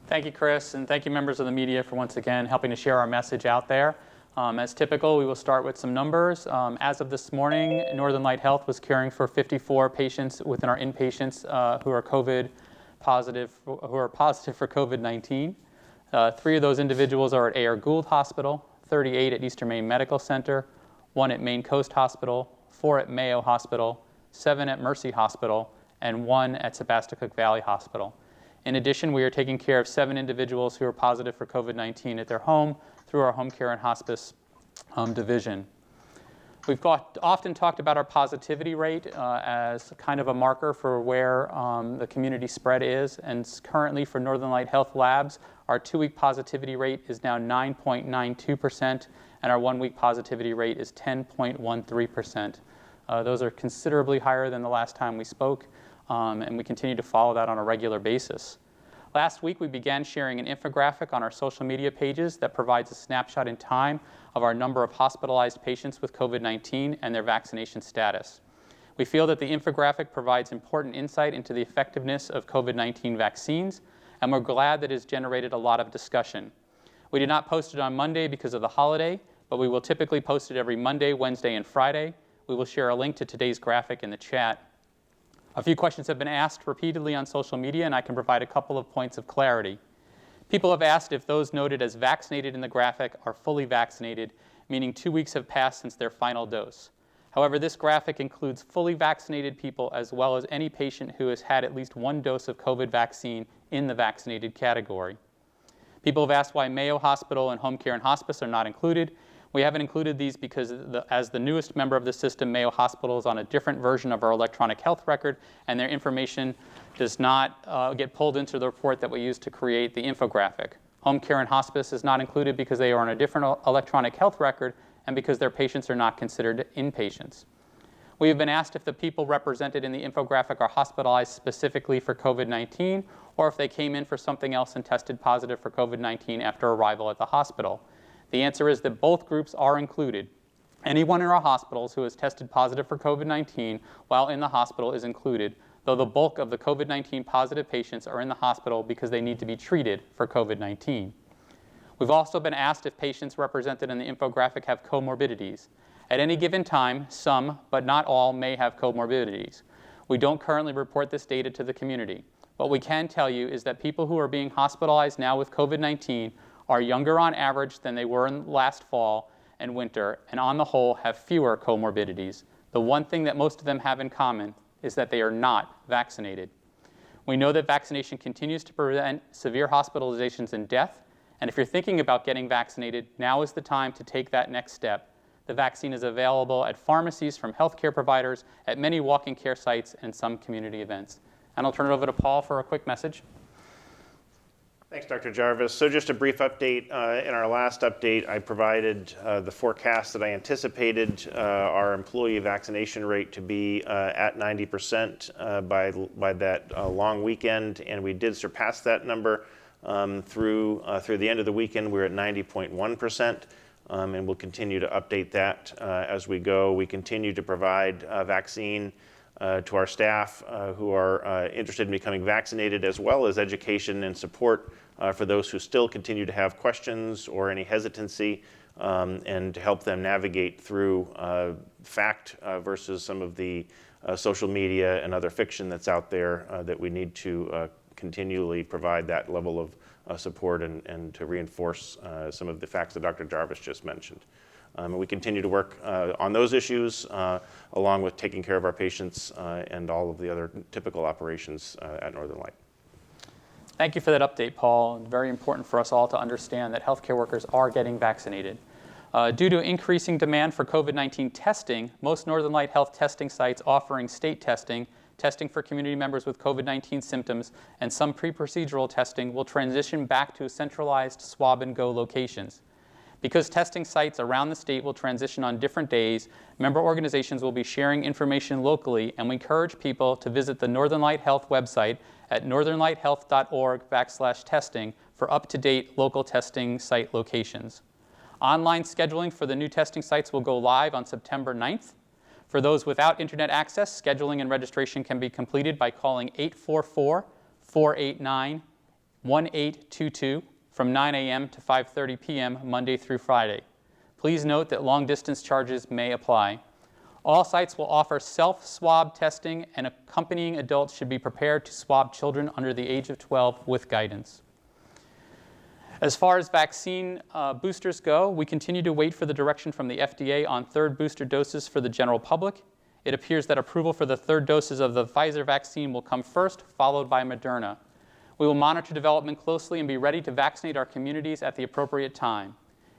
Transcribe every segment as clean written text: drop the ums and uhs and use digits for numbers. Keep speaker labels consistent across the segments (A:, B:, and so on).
A: Thank you, Chris, and thank you, members of the media, for once again helping to share our message out there. As typical, we will start with some numbers. As of this morning, Northern Light Health was caring for 54 patients within our inpatients who are positive for COVID-19. 3 of those individuals are at A.R. Gould Hospital, 38 at Eastern Maine Medical Center, 1 at Maine Coast Hospital, 4 at Mayo Hospital, 7 at Mercy Hospital, and 1 at Sebasticook Valley Hospital. In addition, we are taking care of 7 individuals who are positive for COVID-19 at their home through our home care and hospice division. We've often talked about our positivity rate as kind of a marker for where the community spread is, and currently for Northern Light Health Labs, our 2-week positivity rate is now 9.92%, and our 1-week positivity rate is 10.13%. Those are considerably higher than the last time we spoke, and we continue to follow that on a regular basis. Last week, we began sharing an infographic on our social media pages that provides a snapshot in time of our number of hospitalized patients with COVID-19 and their vaccination status. We feel that the infographic provides important insight into the effectiveness of COVID-19 vaccines, and we're glad that it has generated a lot of discussion. We did not post it on Monday because of the holiday, but we will typically post it every Monday, Wednesday, and Friday. We will share a link to today's graphic in the chat. A few questions have been asked repeatedly on social media, and I can provide a couple of points of clarity. People have asked if those noted as vaccinated in the graphic are fully vaccinated, meaning 2 weeks have passed since their final dose. However, this graphic includes fully vaccinated people as well as any patient who has had at least 1 dose of COVID vaccine in the vaccinated category. People have asked why Mayo Hospital and home care and hospice are not included. We haven't included these because as the newest member of the system, Mayo Hospital is on a different version of our electronic health record, and their information does not get pulled into the report that we use to create the infographic. Home care and hospice is not included because they are on a different electronic health record and because their patients are not considered inpatients. We have been asked if the people represented in the infographic are hospitalized specifically for COVID-19 or if they came in for something else and tested positive for COVID-19 after arrival at the hospital. The answer is that both groups are included. Anyone in our hospitals who has tested positive for COVID-19 while in the hospital is included, though the bulk of the COVID-19 positive patients are in the hospital because they need to be treated for COVID-19. We've also been asked if patients represented in the infographic have comorbidities. At any given time, some, but not all, may have comorbidities. We don't currently report this data to the community. What we can tell you is that people who are being hospitalized now with COVID-19 are younger on average than they were in last fall and winter, and on the whole have fewer comorbidities. The one thing that most of them have in common is that they are not vaccinated. We know that vaccination continues to prevent severe hospitalizations and death, and if you're thinking about getting vaccinated, now is the time to take that next step. The vaccine is available at pharmacies from healthcare providers, at many walk-in care sites, and some community events. And I'll turn it over to Paul for a quick message.
B: Thanks, Dr. Jarvis. So just a brief update. In our last update, I provided the forecast that I anticipated our employee vaccination rate to be at 90% by that long weekend, and we did surpass that number through the end of the weekend. We're at 90.1%, and we'll continue to update that as we go. We continue to provide vaccine to our staff who are interested in becoming vaccinated, as well as education and support for those who still continue to have questions or any hesitancy, and to help them navigate through fact versus some of the social media and other fiction that's out there that we need to continually provide that level of support and to reinforce some of the facts that Dr. Jarvis just mentioned. We continue to work on those issues along with taking care of our patients and all of the other typical operations at Northern Light.
A: Thank you for that update, Paul. Very important for us all to understand that healthcare workers are getting vaccinated. Due to increasing demand for COVID-19 testing, most Northern Light Health testing sites offering state testing, testing for community members with COVID-19 symptoms, and some pre-procedural testing will transition back to centralized swab-and-go locations. Because testing sites around the state will transition on different days, member organizations will be sharing information locally, and we encourage people to visit the Northern Light Health website at northernlighthealth.org/testing for up-to-date local testing site locations. Online scheduling for the new testing sites will go live on September 9th. For those without internet access, scheduling and registration can be completed by calling 844-489-1010 1822 from 9 a.m. to 5:30 p.m. Monday through Friday. Please note that long-distance charges may apply. All sites will offer self-swab testing, and accompanying adults should be prepared to swab children under the age of 12 with guidance. As far as vaccine boosters go, we continue to wait for the direction from the FDA on third booster doses for the general public. It appears that approval for the third doses of the Pfizer vaccine will come first, followed by Moderna. We will monitor development closely and be ready to vaccinate our communities at the appropriate time.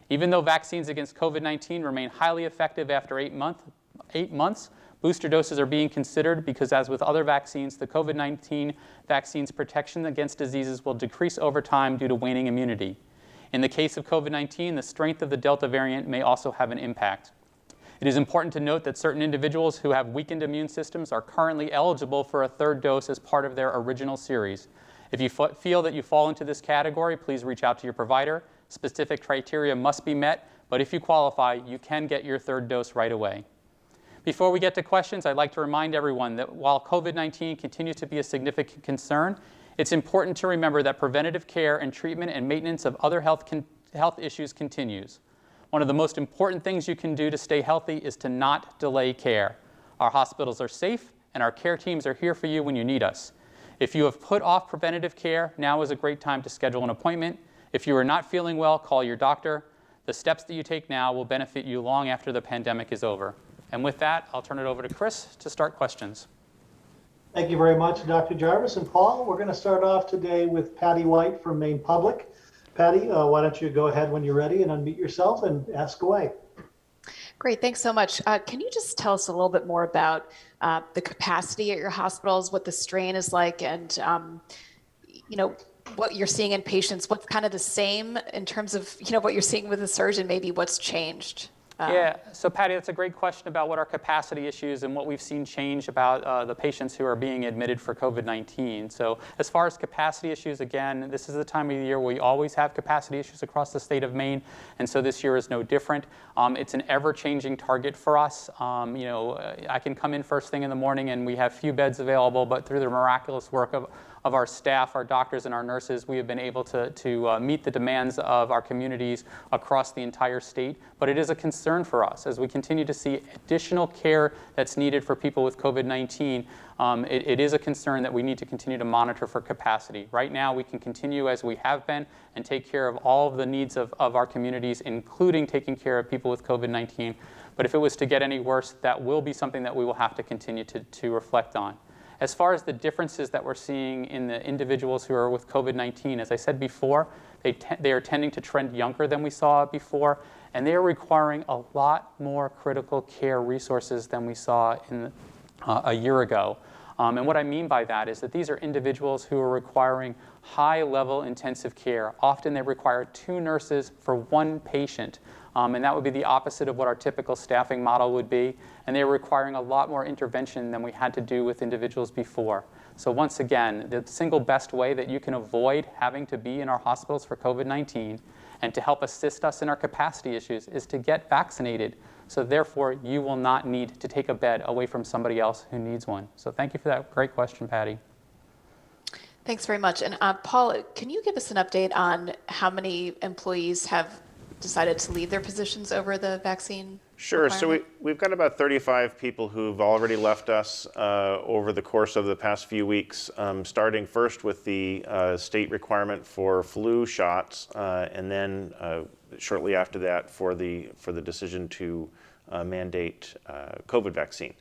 A: Even though vaccines against COVID-19 remain highly effective after 8 months, booster doses are being considered because, as with other vaccines, the COVID-19 vaccine's protection against diseases will decrease over time due to waning immunity. In the case of COVID-19, the strength of the Delta variant may also have an impact. It is important to note that certain individuals who have weakened immune systems are currently eligible for a third dose as part of their original series. If you feel that you fall into this category, please reach out to your provider. Specific criteria must be met, but if you qualify, you can get your third dose right away. Before we get to questions, I'd like to remind everyone that while COVID-19 continues to be a significant concern, it's important to remember that preventative care and treatment and maintenance of other health issues continues. One of the most important things you can do to stay healthy is to not delay care. Our hospitals are safe, and our care teams are here for you when you need us. If you have put off preventative care, now is a great time to schedule an appointment. If you are not feeling well, call your doctor. The steps that you take now will benefit you long after the pandemic is over. And with that, I'll turn it over to Chris to start questions.
C: Thank you very much, Dr. Jarvis and Paul. We're going to start off today with Patty White from Maine Public. Patty, why don't you go ahead when you're ready and unmute yourself and ask away.
D: Great, thanks so much. Can you just tell us a little bit more about the capacity at your hospitals, what the strain is like, and what you're seeing in patients? What's kind of the same in terms of what you're seeing with the surgeon? Maybe what's changed?
A: Yeah, so Patty, that's a great question about what our capacity issues and what we've seen change about the patients who are being admitted for COVID-19. So as far as capacity issues, again, this is the time of the year where we always have capacity issues across the state of Maine, and so this year is no different. It's an ever-changing target for us. I can come in first thing in the morning and we have few beds available, but through the miraculous work of our staff, our doctors, and our nurses, we have been able to meet the demands of our communities across the entire state. But it is a concern for us as we continue to see additional care that's needed for people with COVID-19. It is a concern that we need to continue to monitor for capacity. Right now, we can continue as we have been and take care of all of the needs of our communities, including taking care of people with COVID-19. But if it was to get any worse, that will be something that we will have to continue to reflect on. As far as the differences that we're seeing in the individuals who are with COVID-19, as I said before, they are tending to trend younger than we saw before, and they are requiring a lot more critical care resources than we saw a year ago. And what I mean by that is that these are individuals who are requiring high-level intensive care. Often they require 2 nurses for 1 patient. And that would be the opposite of what our typical staffing model would be. And they're requiring a lot more intervention than we had to do with individuals before. So once again, the single best way that you can avoid having to be in our hospitals for COVID-19 and to help assist us in our capacity issues is to get vaccinated. So therefore, you will not need to take a bed away from somebody else who needs one. So thank you for that great question, Patty.
D: Thanks very much. And Paul, can you give us an update on how many employees have decided to leave their positions over the vaccine?
B: Sure. So we've got about 35 people who've already left us over the course of the past few weeks, starting first with the state requirement for flu shots, and then shortly after that for the decision to mandate COVID vaccine.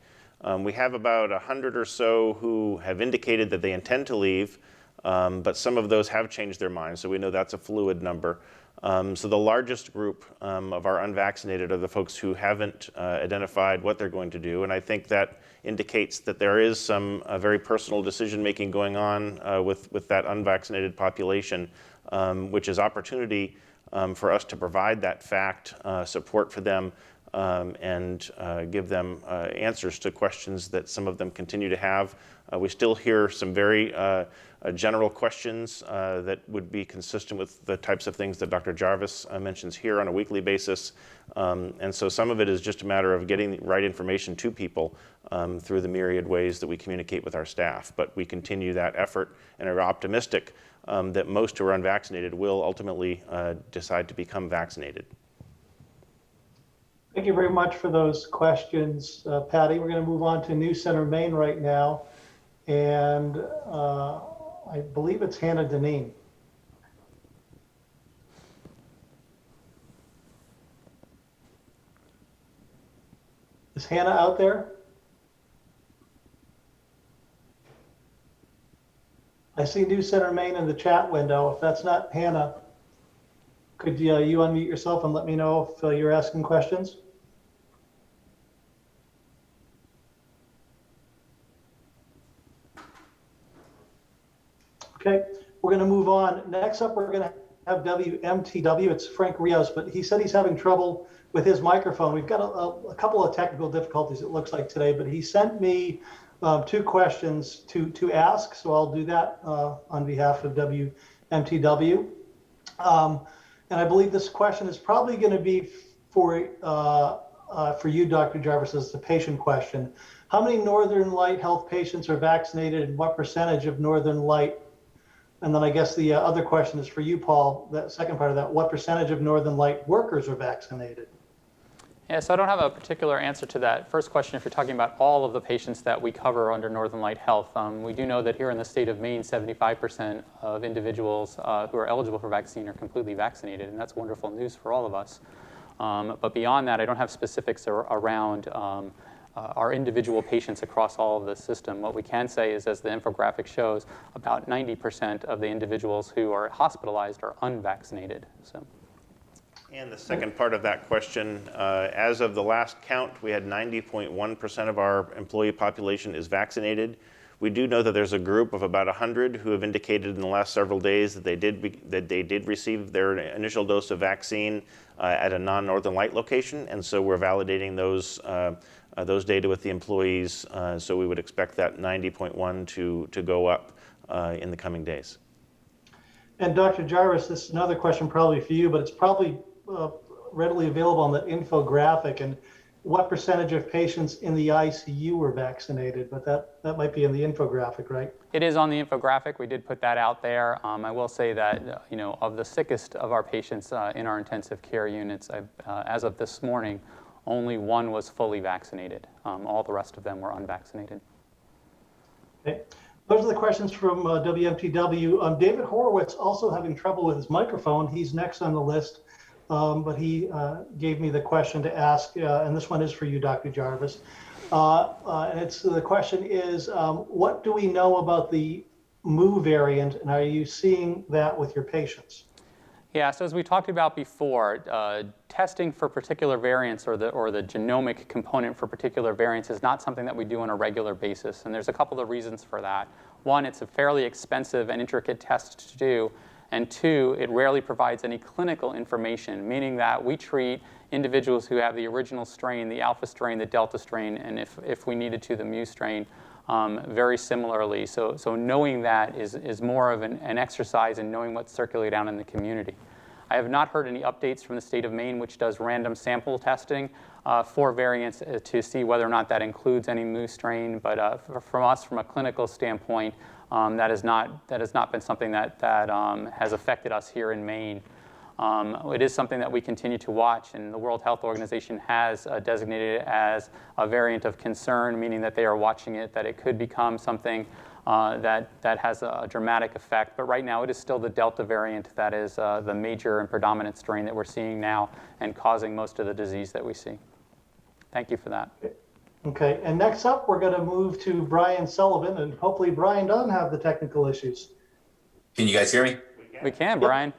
B: We have about 100 or so who have indicated that they intend to leave, but some of those have changed their minds, so we know that's a fluid number. So the largest group of our unvaccinated are the folks who haven't identified what they're going to do, and I think that indicates that there is some very personal decision-making going on with that unvaccinated population, which is opportunity for us to provide that fact support for them and give them answers to questions that some of them continue to have. We still hear some very general questions that would be consistent with the types of things that Dr. Jarvis mentions here on a weekly basis. And so some of it is just a matter of getting the right information to people through the myriad ways that we communicate with our staff. But we continue that effort and are optimistic that most who are unvaccinated will ultimately decide to become vaccinated.
C: Thank you very much for those questions, Patty. We're going to move on to New Center Maine right now. And I believe it's Hannah Deneen. Is Hannah out there? I see New Center Maine in the chat window. If that's not Hannah, could you unmute yourself and let me know if you're asking questions? Okay, we're going to move on. Next up, we're going to have WMTW. It's Frank Rios, but he said he's having trouble with his microphone. We've got a couple of technical difficulties, it looks like, today, but he sent me 2 questions to ask, so I'll do that on behalf of WMTW. And I believe this question is probably going to be for you, Dr. Jarvis, as the patient question. How many Northern Light Health patients are vaccinated, and what percentage of Northern Light? And then I guess the other question is for you, Paul, that second part of that, what percentage of Northern Light workers are vaccinated?
A: Yeah, so I don't have a particular answer to that first question if you're talking about all of the patients that we cover under Northern Light Health. We do know that here in the state of Maine, 75% of individuals who are eligible for vaccine are completely vaccinated, and that's wonderful news for all of us. But beyond that, I don't have specifics around our individual patients across all of the system. What we can say is, as the infographic shows, about 90% of the individuals who are hospitalized are unvaccinated. So.
B: And the second part of that question, as of the last count, we had 90.1% of our employee population is vaccinated. We do know that there's a group of about 100 who have indicated in the last several days that they did receive their initial dose of vaccine at a non-Northern Light location, and so we're validating those data with the employees. So we would expect that 90.1 to go up in the coming days.
C: And Dr. Jarvis, this is another question probably for you, but it's probably readily available on the infographic. And what percentage of patients in the ICU were vaccinated? But that might be in the infographic, right?
A: It is on the infographic. We did put that out there. I will say that, of the sickest of our patients in our intensive care units, as of this morning, only 1 was fully vaccinated. All the rest of them were unvaccinated.
C: Okay. Those are the questions from WMTW. David Horowitz also having trouble with his microphone. He's next on the list, but he gave me the question to ask, and this one is for you, Dr. Jarvis. And the question is, what do we know about the Mu variant, and are you seeing that with your patients?
A: Yeah, so as we talked about before, testing for particular variants or the genomic component for particular variants is not something that we do on a regular basis, and there's a couple of reasons for that. 1, it's a fairly expensive and intricate test to do, and 2, it rarely provides any clinical information, meaning that we treat individuals who have the original strain, the alpha strain, the delta strain, and if we needed to, the mu strain, very similarly. So knowing that is more of an exercise in knowing what's circulating out in the community. I have not heard any updates from the state of Maine, which does random sample testing for variants to see whether or not that includes any mu strain. But from us, from a clinical standpoint, that has not been something that has affected us here in Maine. It is something that we continue to watch, and the World Health Organization has designated it as a variant of concern, meaning that they are watching it, that it could become something that has a dramatic effect. But right now, it is still the Delta variant that is the major and predominant strain that we're seeing now and causing most of the disease that we see. Thank you for that.
C: Okay, and next up, we're going to move to Brian Sullivan, and hopefully Brian doesn't have the technical issues.
E: Can you guys hear me?
A: We can, Brian.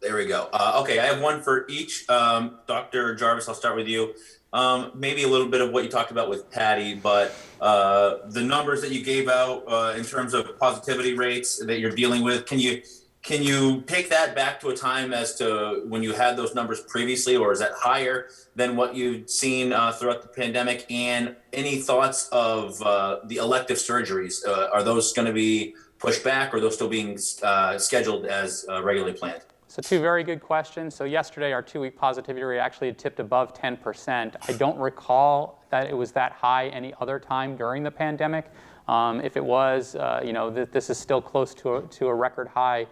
E: There we go. Okay, I have one for each. Dr. Jarvis, I'll start with you. Maybe a little bit of what you talked about with Patty, but the numbers that you gave out in terms of positivity rates that you're dealing with, can you take that back to a time as to when you had those numbers previously, or is that higher than what you'd seen throughout the pandemic? And any thoughts of the elective surgeries? Are those going to be pushed back, or are those still being scheduled as regularly planned?
A: So 2 very good questions. So yesterday, our 2-week positivity rate actually had tipped above 10%. I don't recall that it was that high any other time during the pandemic. If it was, this is still close to a record high,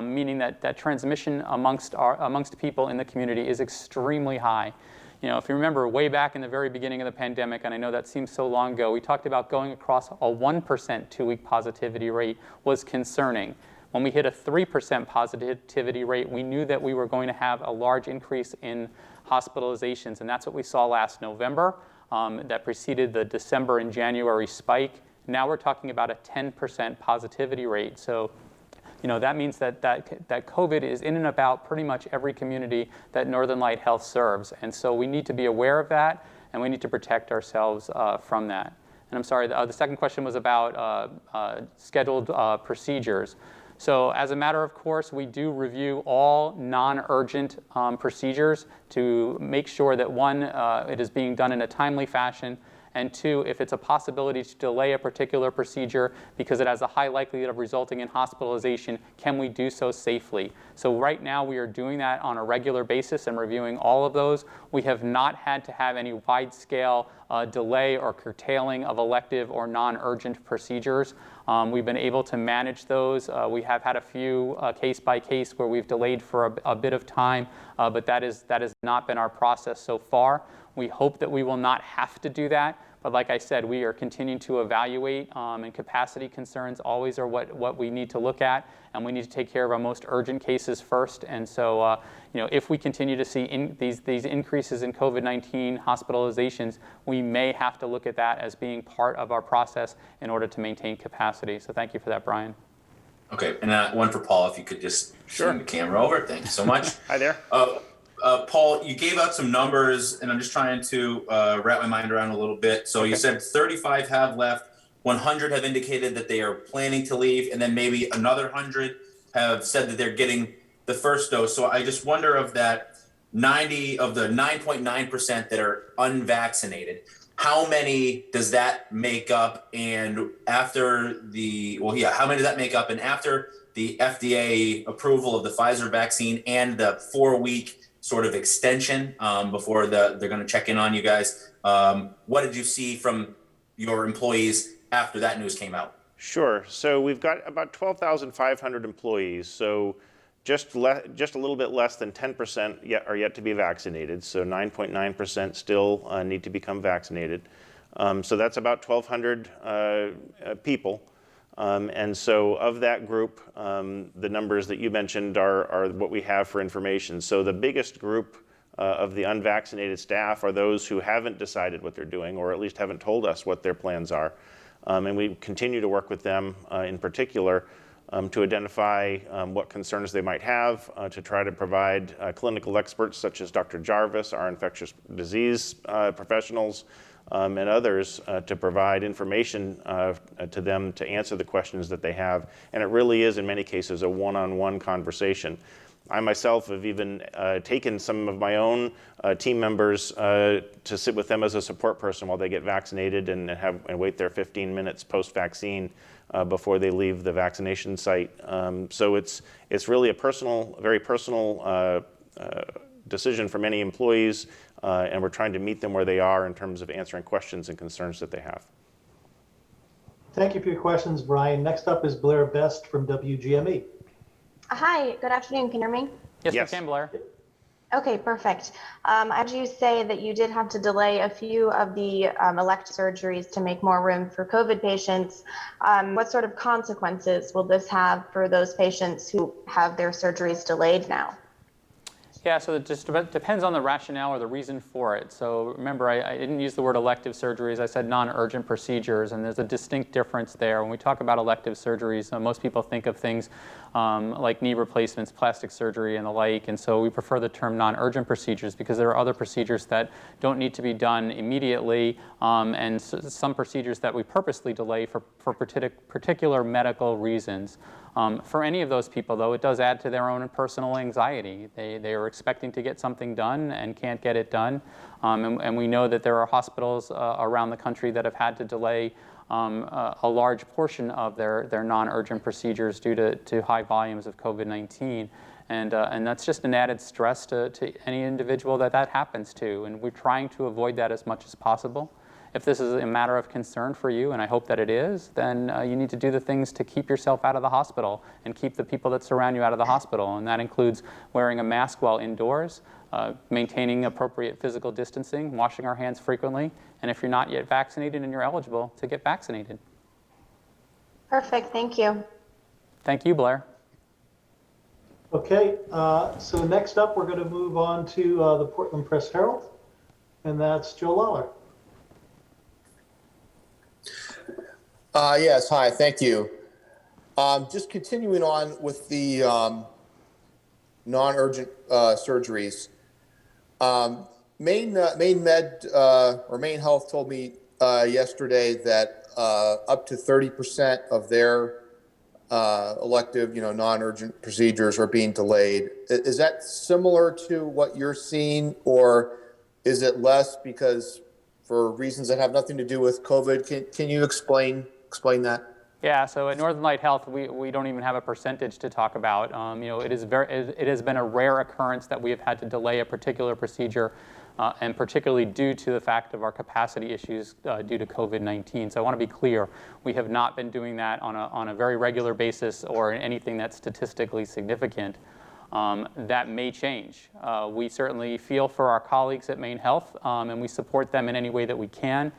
A: meaning that transmission amongst people in the community is extremely high. If you remember way back in the very beginning of the pandemic, and I know that seems so long ago, we talked about going across a 1% two-week positivity rate was concerning. When we hit a 3% positivity rate, we knew that we were going to have a large increase in hospitalizations, and that's what we saw last November. That preceded the December and January spike. Now we're talking about a 10% positivity rate. So that means that COVID is in and about pretty much every community that Northern Light Health serves. And so we need to be aware of that, and we need to protect ourselves from that. And I'm sorry, the second question was about scheduled procedures. So as a matter of course, we do review all non-urgent procedures to make sure that one, it is being done in a timely fashion, and two, if it's a possibility to delay a particular procedure because it has a high likelihood of resulting in hospitalization, can we do so safely? So right now we are doing that on a regular basis and reviewing all of those. We have not had to have any wide-scale delay or curtailing of elective or non-urgent procedures. We've been able to manage those. We have had a few case by case where we've delayed for a bit of time, but that has not been our process so far. We hope that we will not have to do that, but like I said, we are continuing to evaluate, and capacity concerns always are what we need to look at, and we need to take care of our most urgent cases first. And so, if we continue to see these increases in COVID-19 hospitalizations, we may have to look at that as being part of our process in order to maintain capacity. So thank you for that, Brian.
E: Okay, and one for Paul, if you could just swing the camera over. Thank you so much.
B: Hi there.
E: Paul, you gave out some numbers, and I'm just trying to wrap my mind around a little bit. So you said 35 have left, 100 have indicated that they are planning to leave, and then maybe another 100 have said that they're getting the first dose. So I just wonder of that 90 of the 9.9% that are unvaccinated, how many does that make up? And after how many does that make up? And after the FDA approval of the Pfizer vaccine and the 4-week sort of extension before they're going to check in on you guys, what did you see from your employees after that news came out?
B: Sure. So we've got about 12,500 employees. So just a little bit less than 10% are yet to be vaccinated. So 9.9% still need to become vaccinated. So that's about 1,200 people. And so of that group, the numbers that you mentioned are what we have for information. So the biggest group of the unvaccinated staff are those who haven't decided what they're doing, or at least haven't told us what their plans are. And we continue to work with them in particular to identify what concerns they might have, to try to provide clinical experts such as Dr. Jarvis, our infectious disease professionals, and others to provide information to them to answer the questions that they have. And it really is, in many cases, a one-on-one conversation. I myself have even taken some of my own team members to sit with them as a support person while they get vaccinated and wait their 15 minutes post-vaccine before they leave the vaccination site. So it's really a very personal decision for many employees, and we're trying to meet them where they are in terms of answering questions and concerns that they have.
C: Thank you for your questions, Brian. Next up is Blair Best from WGME.
F: Hi, good afternoon. Can you hear me?
A: Yes,
B: Yes.
A: we can, Blair.
F: Okay, perfect. As you say that you did have to delay a few of the elective surgeries to make more room for COVID patients, what sort of consequences will this have for those patients who have their surgeries delayed now?
A: Yeah, so it just depends on the rationale or the reason for it. So remember, I didn't use the word elective surgeries. I said non-urgent procedures, and there's a distinct difference there. When we talk about elective surgeries, most people think of things like knee replacements, plastic surgery, and the like. And so we prefer the term non-urgent procedures because there are other procedures that don't need to be done immediately, and some procedures that we purposely delay for particular medical reasons. For any of those people, though, it does add to their own personal anxiety. They are expecting to get something done and can't get it done. And we know that there are hospitals around the country that have had to delay a large portion of their non-urgent procedures due to high volumes of COVID-19. And that's just an added stress to any individual that happens to. And we're trying to avoid that as much as possible. If this is a matter of concern for you, and I hope that it is, then you need to do the things to keep yourself out of the hospital and keep the people that surround you out of the hospital. And that includes wearing a mask while indoors, maintaining appropriate physical distancing, washing our hands frequently, and if you're not yet vaccinated and you're eligible, to get vaccinated.
F: Perfect. Thank you.
A: Thank you, Blair.
C: Okay, so next up, we're going to move on to the Portland Press Herald, and that's Joe Lawler.
G: Yes, hi, thank you. Just continuing on with the non-urgent surgeries. Maine Med or Maine Health told me yesterday that up to 30% of their elective, non-urgent procedures are being delayed. Is that similar to what you're seeing, or is it less because for reasons that have nothing to do with COVID? Can you explain that?
A: Yeah, so at Northern Light Health, we don't even have a percentage to talk about. It has been a rare occurrence that we have had to delay a particular procedure, and particularly due to the fact of our capacity issues due to COVID-19. So I want to be clear, we have not been doing that on a very regular basis or anything that's statistically significant. That may change. We certainly feel for our colleagues at Maine Health, and we support them in any way that we can.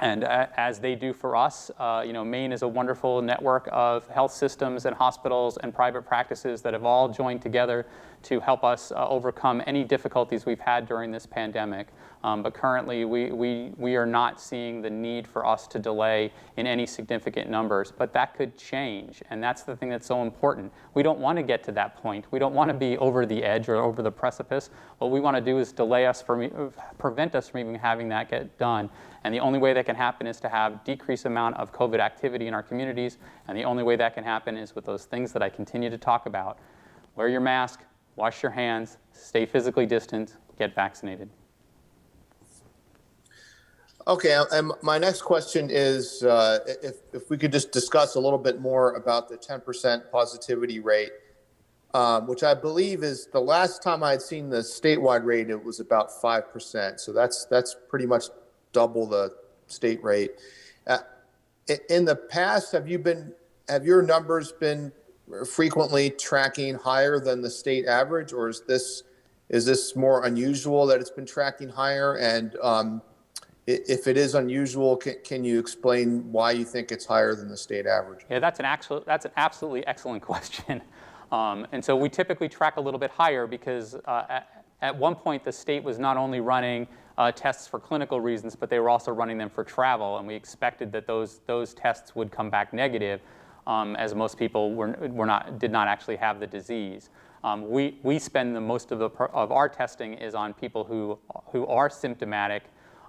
A: And as they do for us, Maine is a wonderful network of health systems and hospitals and private practices that have all joined together to help us overcome any difficulties we've had during this pandemic. But currently, we are not seeing the need for us to delay in any significant numbers. But that could change, and that's the thing that's so important. We don't want to get to that point. We don't want to be over the edge or over the precipice. What we want to do is prevent us from even having that get done. And the only way that can happen is to have decreased amount of COVID activity in our communities. And the only way that can happen is with those things that I continue to talk about. Wear your mask, wash your hands, stay physically distant, get vaccinated.
G: Okay, and my next question is if we could just discuss a little bit more about the 10% positivity rate, which I believe is the last time I had seen the statewide rate, it was about 5%. So that's pretty much double the state rate. In the past, have your numbers been frequently tracking higher than the state average, or is this more unusual that it's been tracking higher? And if it is unusual, can you explain why you think it's higher than the state average?
A: Yeah, that's an absolutely excellent question. And so we typically track a little bit higher because at one point the state was not only running tests for clinical reasons, but they were also running them for travel, and we expected that those tests would come back negative, as most people did not actually have the disease. We spend the most of our testing is on people who are symptomatic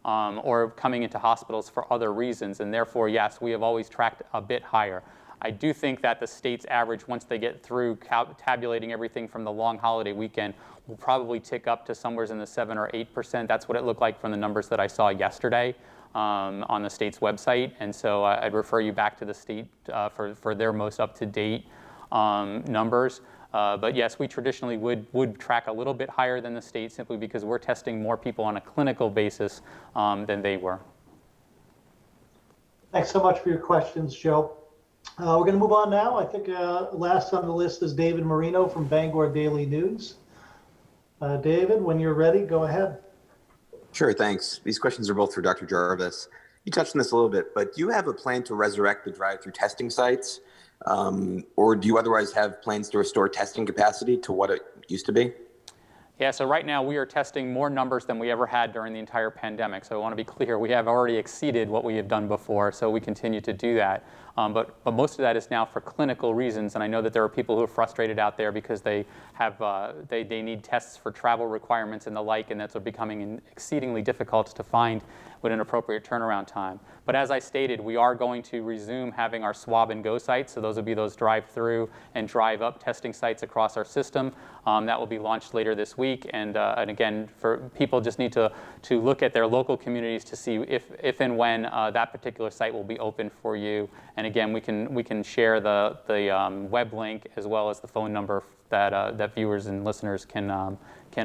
A: or coming into hospitals for other reasons, and therefore, yes, we have always tracked a bit higher. I do think that the state's average, once they get through tabulating everything from the long holiday weekend, will probably tick up to somewhere in the 7 or 8%. That's what it looked like from the numbers that I saw yesterday on the state's website. And so I'd refer you back to the state for their most up-to-date numbers. But yes, we traditionally would track a little bit higher than the state simply because we're testing more people on a clinical basis than they were.
C: Thanks so much for your questions, Joe. We're going to move on now. I think last on the list is David Marino from Bangor Daily News. David, when you're ready, go ahead.
H: Sure, thanks. These questions are both for Dr. Jarvis. You touched on this a little bit, but do you have a plan to resurrect the drive-through testing sites? Or do you otherwise have plans to restore testing capacity to what it used to be?
A: Yeah, so right now we are testing more numbers than we ever had during the entire pandemic. So I want to be clear, we have already exceeded what we have done before, so we continue to do that. But most of that is now for clinical reasons, and I know that there are people who are frustrated out there because they need tests for travel requirements and the like, and that's becoming exceedingly difficult to find with an appropriate turnaround time. But as I stated, we are going to resume having our swab and go sites, so those will be those drive-through and drive-up testing sites across our system. That will be launched later this week, and again, people just need to look at their local communities to see if and when that particular site will be open for you. And again, we can share the web link as well as the phone number that viewers and listeners can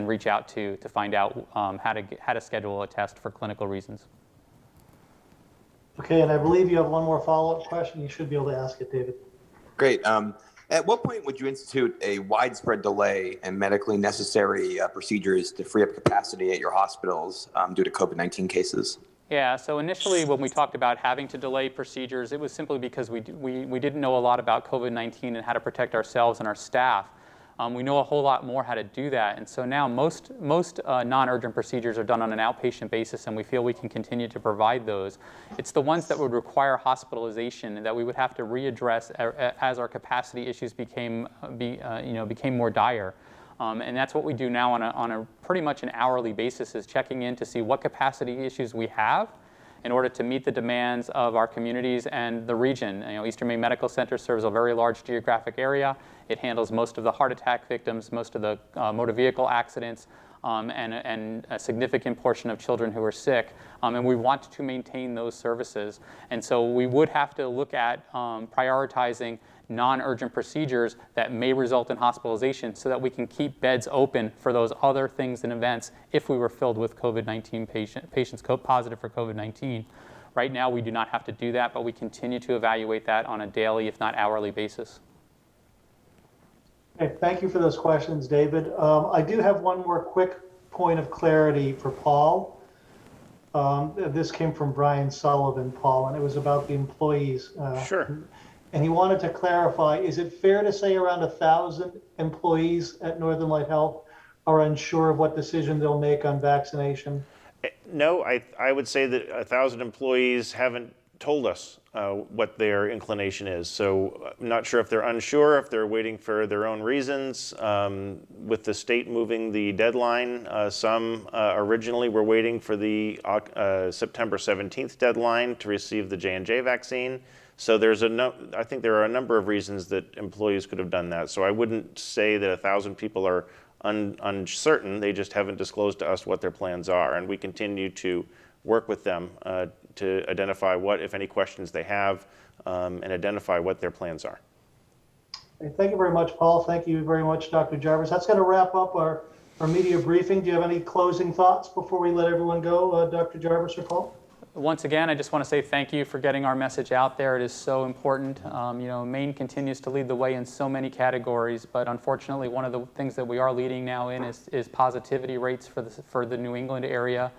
A: reach out to find out how to schedule a test for clinical reasons.
C: Okay, and I believe you have one more follow-up question. You should be able to ask it, David.
H: Great. At what point would you institute a widespread delay in medically necessary procedures to free up capacity at your hospitals due to COVID-19 cases?
A: Yeah, so initially when we talked about having to delay procedures, it was simply because we didn't know a lot about COVID-19 and how to protect ourselves and our staff. We know a whole lot more how to do that, and so now most non-urgent procedures are done on an outpatient basis, and we feel we can continue to provide those. It's the ones that would require hospitalization that we would have to readdress as our capacity issues became more dire. And that's what we do now on a pretty much an hourly basis, is checking in to see what capacity issues we have in order to meet the demands of our communities and the region. Eastern Maine Medical Center serves a very large geographic area. It handles most of the heart attack victims, most of the motor vehicle accidents, and a significant portion of children who are sick. And we want to maintain those services. And so we would have to look at prioritizing non-urgent procedures that may result in hospitalization so that we can keep beds open for those other things and events if we were filled with COVID-19 patients positive for COVID-19. Right now, we do not have to do that, but we continue to evaluate that on a daily, if not hourly basis.
C: Okay, thank you for those questions, David. I do have one more quick point of clarity for Paul. This came from Brian Sullivan, Paul, and it was about the employees.
B: Sure.
C: And he wanted to clarify, is it fair to say around 1,000 employees at Northern Light Health are unsure of what decision they'll make on vaccination?
B: No, I would say that 1,000 employees haven't told us what their inclination is. So I'm not sure if they're unsure, if they're waiting for their own reasons. With the state moving the deadline, some originally were waiting for the September 17th deadline to receive the J&J vaccine. So I think there are a number of reasons that employees could have done that. So I wouldn't say that 1,000 people are uncertain. They just haven't disclosed to us what their plans are. And we continue to work with them to identify what, if any, questions they have and identify what their plans are.
C: Okay, thank you very much, Paul. Thank you very much, Dr. Jarvis. That's going to wrap up our media briefing. Do you have any closing thoughts before we let everyone go, Dr. Jarvis or Paul?
A: Once again, I just want to say thank you for getting our message out there. It is so important. Maine continues to lead the way in so many categories, but unfortunately, one of the things that we are leading now in is positivity rates for the New England area,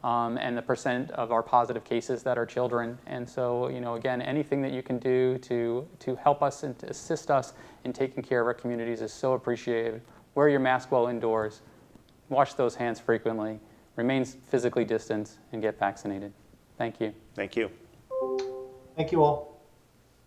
A: and the percent of our positive cases that are children. And so, again, anything that you can do to help us and to assist us in taking care of our communities is so appreciated. Wear your mask while indoors, wash those hands frequently, remain physically distanced, and get vaccinated. Thank you.
B: Thank you.
C: Thank you all.